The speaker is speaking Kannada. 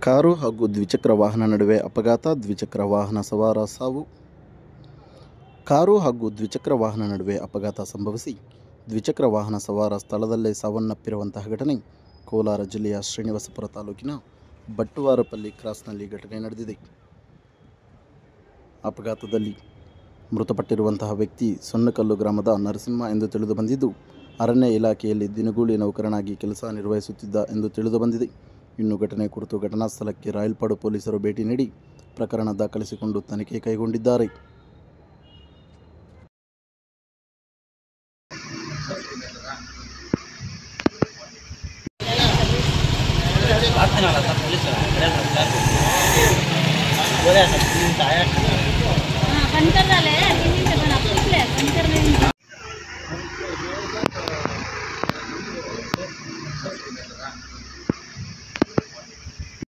ಕಾರು ಹಾಗೂ ದ್ವಿಚಕ್ರ ವಾಹನ ನಡುವೆ ಅಪಘಾತ, ದ್ವಿಚಕ್ರ ವಾಹನ ಸವಾರ ಸಾವು. ಕಾರು ಹಾಗೂ ದ್ವಿಚಕ್ರ ವಾಹನ ನಡುವೆ ಅಪಘಾತ ಸಂಭವಿಸಿ ದ್ವಿಚಕ್ರ ವಾಹನ ಸವಾರ ಸ್ಥಳದಲ್ಲೇ ಸಾವನ್ನಪ್ಪಿರುವಂತಹ ಘಟನೆ ಕೋಲಾರ ಜಿಲ್ಲೆಯ ಶ್ರೀನಿವಾಸಪುರ ತಾಲೂಕಿನ ಬಟ್ಟುವಾರಪಲ್ಲಿ ಕ್ರಾಸ್ನಲ್ಲಿ ಘಟನೆ ನಡೆದಿದೆ. ಅಪಘಾತದಲ್ಲಿ ಮೃತಪಟ್ಟಿರುವಂತಹ ವ್ಯಕ್ತಿ ಸೊನ್ನಕಲ್ಲು ಗ್ರಾಮದ ನರಸಿಂಹ ಎಂದು ತಿಳಿದು ಬಂದಿದ್ದು, ಅರಣ್ಯ ಇಲಾಖೆಯಲ್ಲಿ ದಿನಗೂಲಿ ನೌಕರನಾಗಿ ಕೆಲಸ ನಿರ್ವಹಿಸುತ್ತಿದ್ದ ಎಂದು ತಿಳಿದು ಬಂದಿದೆ. ಇನ್ನು ಘಟನೆ ಕುರಿತು ಘಟನಾ ಸ್ಥಳಕ್ಕೆ ರಾಯಲ್ಪಾಡು ಪೊಲೀಸರು ಭೇಟಿ ನೀಡಿ ಪ್ರಕರಣ ದಾಖಲಿಸಿಕೊಂಡು ತನಿಖೆ ಕೈಗೊಂಡಿದ್ದಾರೆ. बंद कर डाले